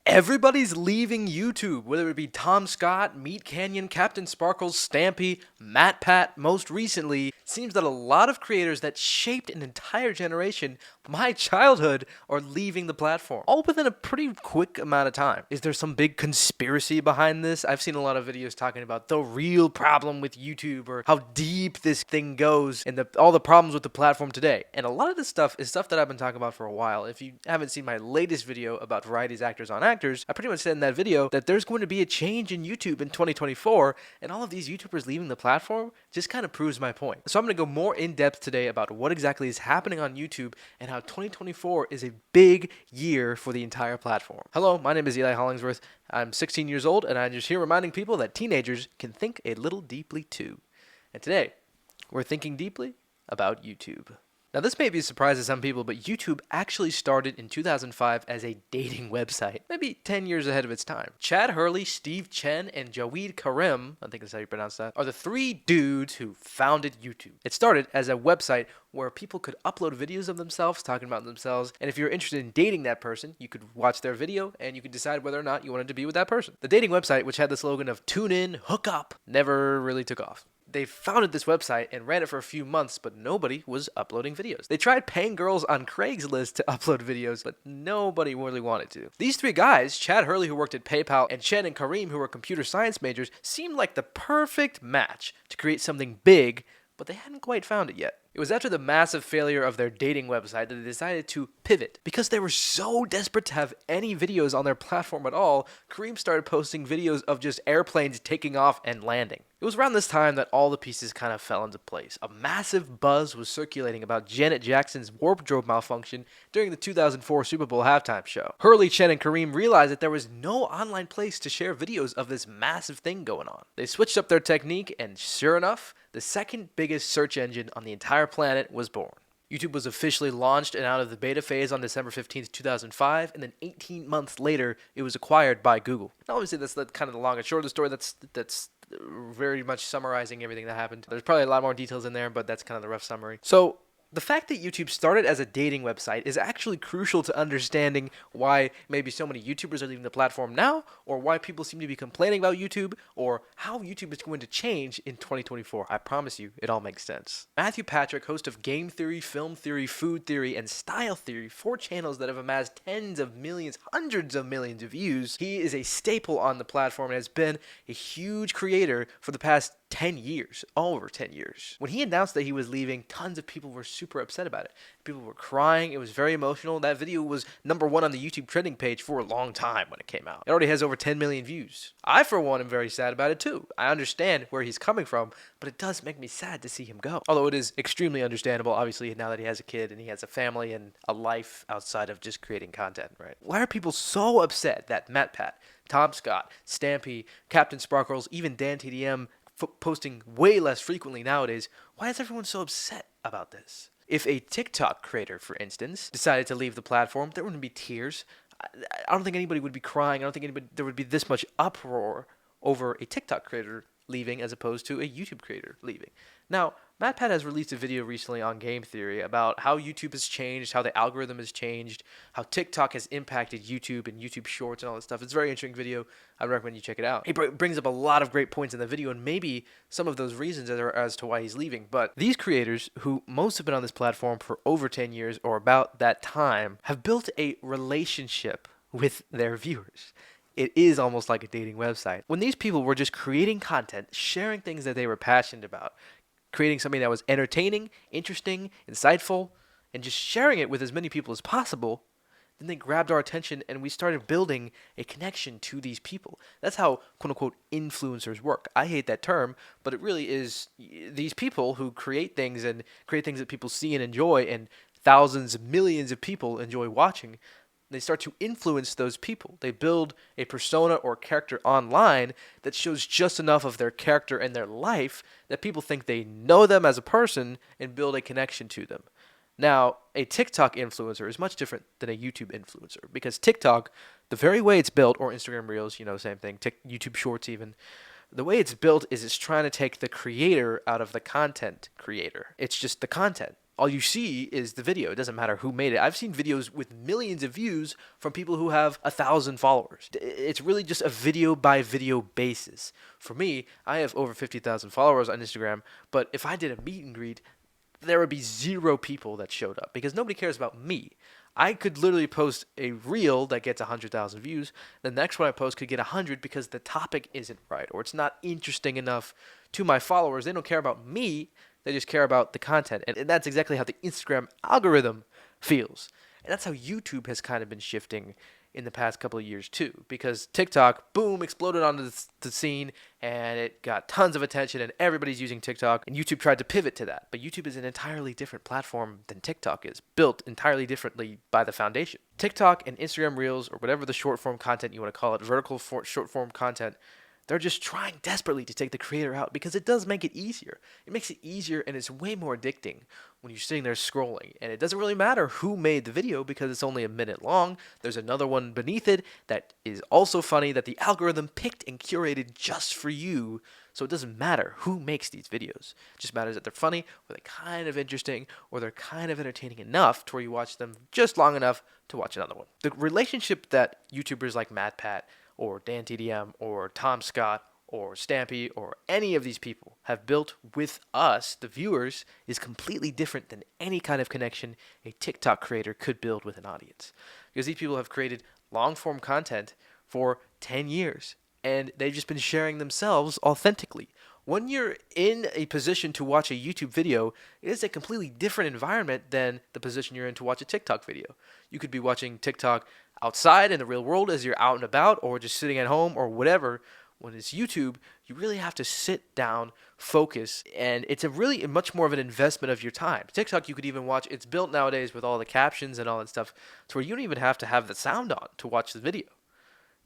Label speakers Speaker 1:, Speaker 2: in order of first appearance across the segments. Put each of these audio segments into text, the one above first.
Speaker 1: Everybody's leaving YouTube, whether it be Tom Scott, Meat Canyon, Captain Sparkles, Stampy, MatPat, most recently. It seems that a lot of creators that shaped an entire generation, my childhood, are leaving the platform, all within a pretty quick amount of time. Is there some big conspiracy behind this? I've seen a lot of videos talking about the real problem with YouTube or how deep this thing goes and all the problems with the platform today. And a lot of this stuff is stuff that I've been talking about for a while. If you haven't seen my latest video about Variety's Actors on Actors, I pretty much said in that video that there's going to be a change in YouTube in 2024, and all of these YouTubers leaving the platform just kind of proves my point. So I'm going to go more in depth today about what exactly is happening on YouTube and how 2024 is a big year for the entire platform. Hello, my name is Eli Hollingsworth. I'm 16 years old, and I'm just here reminding people that teenagers can think a little deeply too. And today, we're thinking deeply about YouTube. Now, this may be a surprise to some people, but YouTube actually started in 2005 as a dating website, maybe 10 years ahead of its time. Chad Hurley, Steve Chen, and Jawed Karim, I think that's how you pronounce that, are the three dudes who founded YouTube. It started as a website where people could upload videos of themselves, talking about themselves, and if you're interested in dating that person, you could watch their video, and you could decide whether or not you wanted to be with that person. The dating website, which had the slogan of tune in, hook up, never really took off. They founded this website and ran it for a few months, but nobody was uploading videos. They tried paying girls on Craigslist to upload videos, but nobody really wanted to. These three guys, Chad Hurley, who worked at PayPal, and Chen and Kareem, who were computer science majors, seemed like the perfect match to create something big, but they hadn't quite found it yet. It was after the massive failure of their dating website that they decided to pivot. Because they were so desperate to have any videos on their platform at all, Kareem started posting videos of just airplanes taking off and landing. It was around this time that all the pieces kind of fell into place. A massive buzz was circulating about Janet Jackson's wardrobe malfunction during the 2004 Super Bowl halftime show. Hurley, Chen, and Kareem realized that there was no online place to share videos of this massive thing going on. They switched up their technique, and sure enough, the second biggest search engine on the entire planet was born. YouTube was officially launched and out of the beta phase on December 15th, 2005, and then 18 months later, it was acquired by Google. Now, obviously, that's kind of the long and short of the story. That's very much summarizing everything that happened. There's probably a lot more details in there, but that's kind of the rough summary. So, the fact that YouTube started as a dating website is actually crucial to understanding why maybe so many YouTubers are leaving the platform now, or why people seem to be complaining about YouTube, or how YouTube is going to change in 2024. I promise you, it all makes sense. Matthew Patrick, host of Game Theory, Film Theory, Food Theory, and Style Theory, 4 channels that have amassed tens of millions, hundreds of millions of views. He is a staple on the platform and has been a huge creator for the past 10 years, over 10 years. When he announced that he was leaving, tons of people were super upset about it. People were crying. It was very emotional. That video was #1 on the YouTube trending page for a long time when it came out. It already has over 10 million views. I, for one, am very sad about it too. I understand where he's coming from, but it does make me sad to see him go. Although it is extremely understandable, obviously, now that he has a kid and he has a family and a life outside of just creating content, right? Why are people so upset that MatPat, Tom Scott, Stampy, Captain Sparkles, even Dan TDM posting way less frequently nowadays? Why is everyone so upset about this? If a TikTok creator, for instance, decided to leave the platform, there wouldn't be tears. I don't think anybody would be crying. I don't think there would be this much uproar over a TikTok creator leaving as opposed to a YouTube creator leaving. Now, MatPat has released a video recently on Game Theory about how YouTube has changed, how the algorithm has changed, how TikTok has impacted YouTube and YouTube Shorts and all that stuff. It's a very interesting video. I recommend you check it out. He brings up a lot of great points in the video and maybe some of those reasons as to why he's leaving. But these creators, who most have been on this platform for over 10 years or about that time, have built a relationship with their viewers. It is almost like a dating website. When these people were just creating content, sharing things that they were passionate about, creating something that was entertaining, interesting, insightful, and just sharing it with as many people as possible, then they grabbed our attention and we started building a connection to these people. That's how, quote-unquote, influencers work. I hate that term, but it really is these people who create things that people see and enjoy and thousands, millions of people enjoy watching. They start to influence those people. They build a persona or character online that shows just enough of their character and their life that people think they know them as a person and build a connection to them. Now, a TikTok influencer is much different than a YouTube influencer because TikTok, the very way it's built, or Instagram Reels, same thing, YouTube Shorts even, the way it's built is it's trying to take the creator out of the content creator. It's just the content. all you see is the video. It doesn't matter who made it. I've seen videos with millions of views from people who have 1,000 followers. It's really just a video by video basis. For me, I have over 50,000 followers on Instagram, but if I did a meet and greet, there would be 0 people that showed up because nobody cares about me. I could literally post a reel that gets 100,000 views. The next one I post could get 100 because the topic isn't right or it's not interesting enough to my followers. They don't care about me. They just care about the content. And that's exactly how the Instagram algorithm feels. And that's how YouTube has kind of been shifting in the past couple of years too, because TikTok, boom, exploded onto the scene and it got tons of attention and everybody's using TikTok, and YouTube tried to pivot to that. But YouTube is an entirely different platform than TikTok is, built entirely differently by the foundation. TikTok and Instagram Reels, or whatever the short form content you want to call it, short form content, they're just trying desperately to take the creator out because it does make it easier. It makes it easier and it's way more addicting when you're sitting there scrolling. And it doesn't really matter who made the video because it's only a minute long. There's another one beneath it that is also funny that the algorithm picked and curated just for you. So it doesn't matter who makes these videos. It just matters that they're funny, or they're kind of interesting, or they're kind of entertaining enough to where you watch them just long enough to watch another one. The relationship that YouTubers like MatPat or Dan TDM or Tom Scott or Stampy or any of these people have built with us, the viewers, is completely different than any kind of connection a TikTok creator could build with an audience. Because these people have created long-form content for 10 years, and they've just been sharing themselves authentically. When you're in a position to watch a YouTube video, it is a completely different environment than the position you're in to watch a TikTok video. You could be watching TikTok outside in the real world as you're out and about, or just sitting at home or whatever. When it's YouTube, you really have to sit down, focus, and it's a much more of an investment of your time. TikTok, you could even watch, it's built nowadays with all the captions and all that stuff to where you don't even have to have the sound on to watch the video.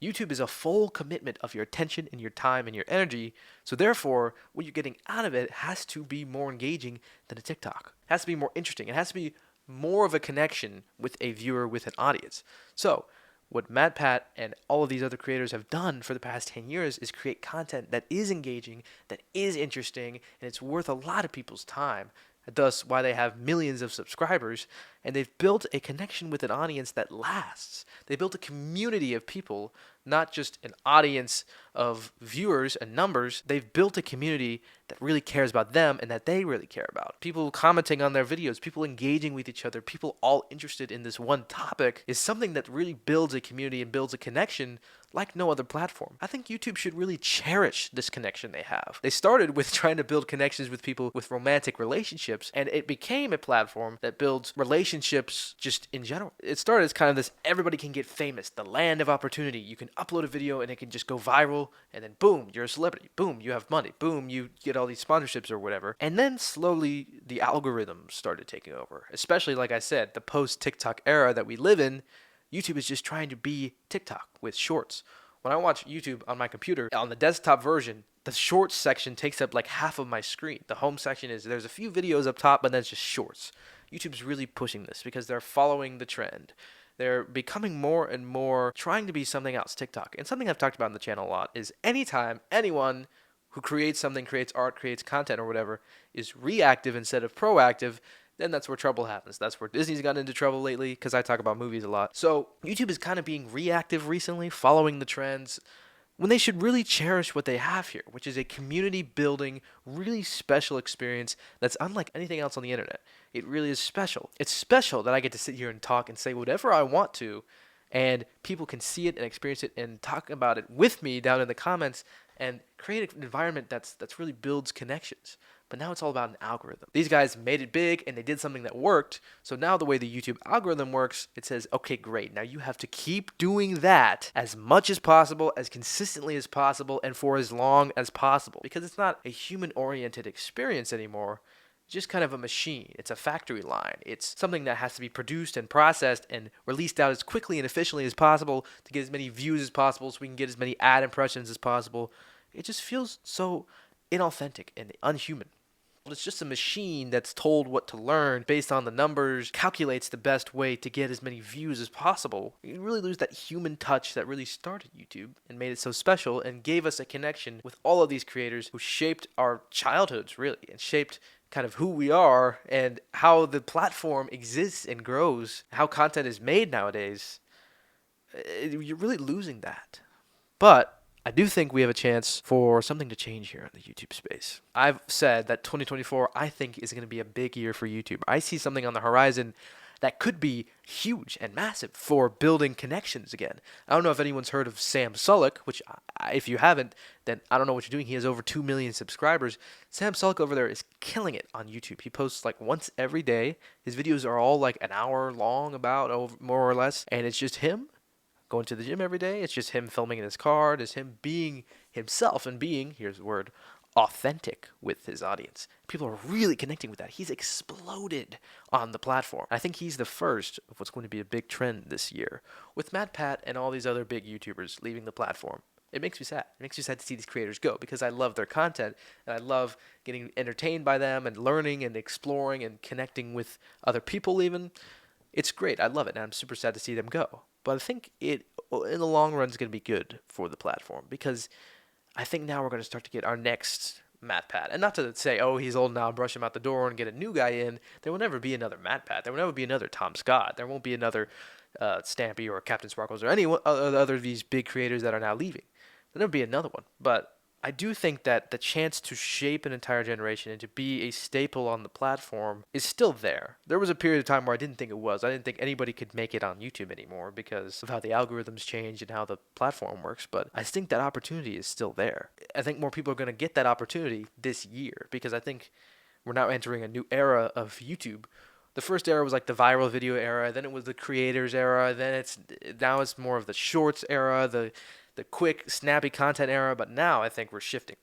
Speaker 1: YouTube is a full commitment of your attention and your time and your energy, so therefore, what you're getting out of it has to be more engaging than a TikTok. It has to be more interesting. It has to be more of a connection with a viewer, with an audience. So, what MatPat and all of these other creators have done for the past 10 years is create content that is engaging, that is interesting, and it's worth a lot of people's time. Thus, why they have millions of subscribers, and they've built a connection with an audience that lasts. They built a community of people, not just an audience of viewers and numbers. They've built a community that really cares about them and that they really care about. People commenting on their videos, people engaging with each other, people all interested in this one topic is something that really builds a community and builds a connection like no other platform. I think YouTube should really cherish this connection they have. They started with trying to build connections with people with romantic relationships, and it became a platform that builds relationships just in general. It started as kind of this everybody can get famous, the land of opportunity. You can upload a video and it can just go viral, and then boom, you're a celebrity. Boom, you have money. Boom, you get all these sponsorships or whatever. And then slowly the algorithms started taking over. Especially, like I said, the post-TikTok era that we live in, YouTube is just trying to be TikTok with shorts. When I watch YouTube on my computer, on the desktop version, the shorts section takes up like half of my screen. The home section there's a few videos up top, but then it's just shorts. YouTube's really pushing this because they're following the trend. They're becoming more and more trying to be something else, TikTok. And something I've talked about on the channel a lot is anytime anyone who creates something, creates art, creates content or whatever, is reactive instead of proactive, then that's where trouble happens. That's where Disney's gotten into trouble lately, because I talk about movies a lot. So YouTube is kind of being reactive recently, following the trends, when they should really cherish what they have here, which is a community building, really special experience that's unlike anything else on the internet. It really is special. It's special that I get to sit here and talk and say whatever I want to, and people can see it and experience it and talk about it with me down in the comments and create an environment that's really builds connections. But now it's all about an algorithm. These guys made it big and they did something that worked. So now the way the YouTube algorithm works, it says, okay, great. Now you have to keep doing that as much as possible, as consistently as possible, and for as long as possible. Because it's not a human-oriented experience anymore. It's just kind of a machine. It's a factory line. It's something that has to be produced and processed and released out as quickly and efficiently as possible to get as many views as possible so we can get as many ad impressions as possible. It just feels so inauthentic and unhuman. It's just a machine that's told what to learn based on the numbers, calculates the best way to get as many views as possible. You really lose that human touch that really started YouTube and made it so special and gave us a connection with all of these creators who shaped our childhoods, really, and shaped kind of who we are and how the platform exists and grows, how content is made nowadays, you're really losing that. But I do think we have a chance for something to change here in the YouTube space. I've said that 2024, I think, is going to be a big year for YouTube. I see something on the horizon that could be huge and massive for building connections again. I don't know if anyone's heard of Sam Sulek, which if you haven't, then I don't know what you're doing. He has over 2 million subscribers. Sam Sulek over there is killing it on YouTube. He posts like once every day. His videos are all like an hour long, about more or less, and it's just him going to the gym every day. It's just him filming in his car. It's him being himself and being, here's the word, authentic with his audience. People are really connecting with that. He's exploded on the platform. I think he's the first of what's going to be a big trend this year. With MatPat and all these other big YouTubers leaving the platform, it makes me sad. It makes me sad to see these creators go because I love their content and I love getting entertained by them and learning and exploring and connecting with other people even. It's great. I love it, and I'm super sad to see them go. But I think it, in the long run, is going to be good for the platform because I think now we're going to start to get our next MatPat. And not to say, oh, he's old now, brush him out the door and get a new guy in. There will never be another MatPat. There will never be another Tom Scott. There won't be another Stampy or Captain Sparkles or any other of these big creators that are now leaving. There'll never be another one. But I do think that the chance to shape an entire generation and to be a staple on the platform is still there. There was a period of time where I didn't think it was. I didn't think anybody could make it on YouTube anymore because of how the algorithms change and how the platform works. But I think that opportunity is still there. I think more people are going to get that opportunity this year because I think we're now entering a new era of YouTube. The first era was like the viral video era, then it was the creators era, then now it's more of the shorts era, the quick, snappy content era, but now I think we're shifting.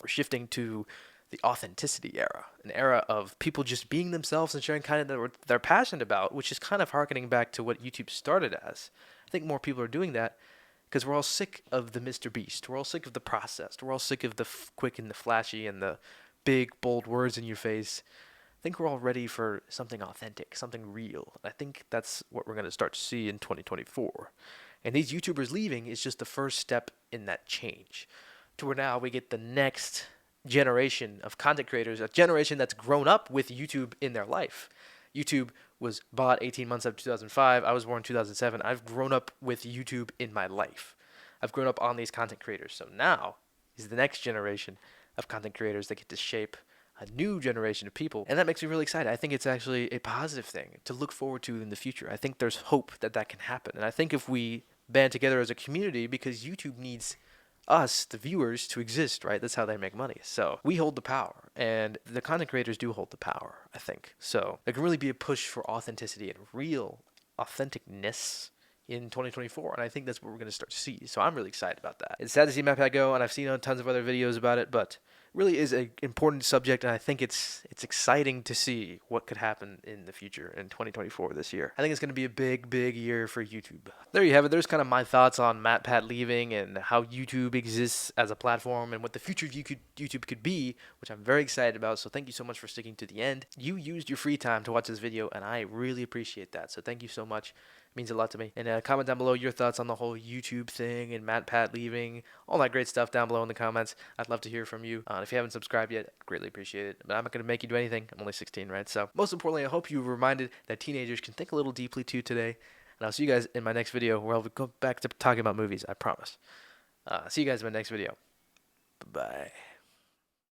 Speaker 1: We're shifting to the authenticity era, an era of people just being themselves and sharing content that they're passionate about, which is kind of harkening back to what YouTube started as. I think more people are doing that because we're all sick of the Mr. Beast. We're all sick of the processed. We're all sick of the quick and the flashy and the big, bold words in your face. I think we're all ready for something authentic, something real. I think that's what we're going to start to see in 2024. And these YouTubers leaving is just the first step in that change. To where now we get the next generation of content creators, a generation that's grown up with YouTube in their life. YouTube was bought 18 months after 2005. I was born in 2007. I've grown up with YouTube in my life. I've grown up on these content creators. So now is the next generation of content creators that get to shape a new generation of people. And that makes me really excited. I think it's actually a positive thing to look forward to in the future. I think there's hope that that can happen. And I think if we band together as a community, because YouTube needs us, the viewers, to exist, right? That's how they make money. So we hold the power, and the content creators do hold the power, I think. So there can really be a push for authenticity and real authenticness in 2024, and I think that's what we're going to start to see. So I'm really excited about that. It's sad to see MatPat go, and I've seen tons of other videos about it, but really is an important subject, and I think it's exciting to see what could happen in the future in 2024 this year. I think it's going to be a big, big year for YouTube. There you have it. There's kind of my thoughts on MatPat leaving and how YouTube exists as a platform and what the future of YouTube could be, which I'm very excited about. So thank you so much for sticking to the end. You used your free time to watch this video, and I really appreciate that. So thank you so much. It means a lot to me. And comment down below your thoughts on the whole YouTube thing and MatPat leaving, all that great stuff down below in the comments. I'd love to hear from you. If you haven't subscribed yet, I'd greatly appreciate it. But I'm not going to make you do anything. I'm only 16, right? So most importantly, I hope you were reminded that teenagers can think a little deeply too today. And I'll see you guys in my next video where I'll go back to talking about movies, I promise. See you guys in my next video. Bye-bye.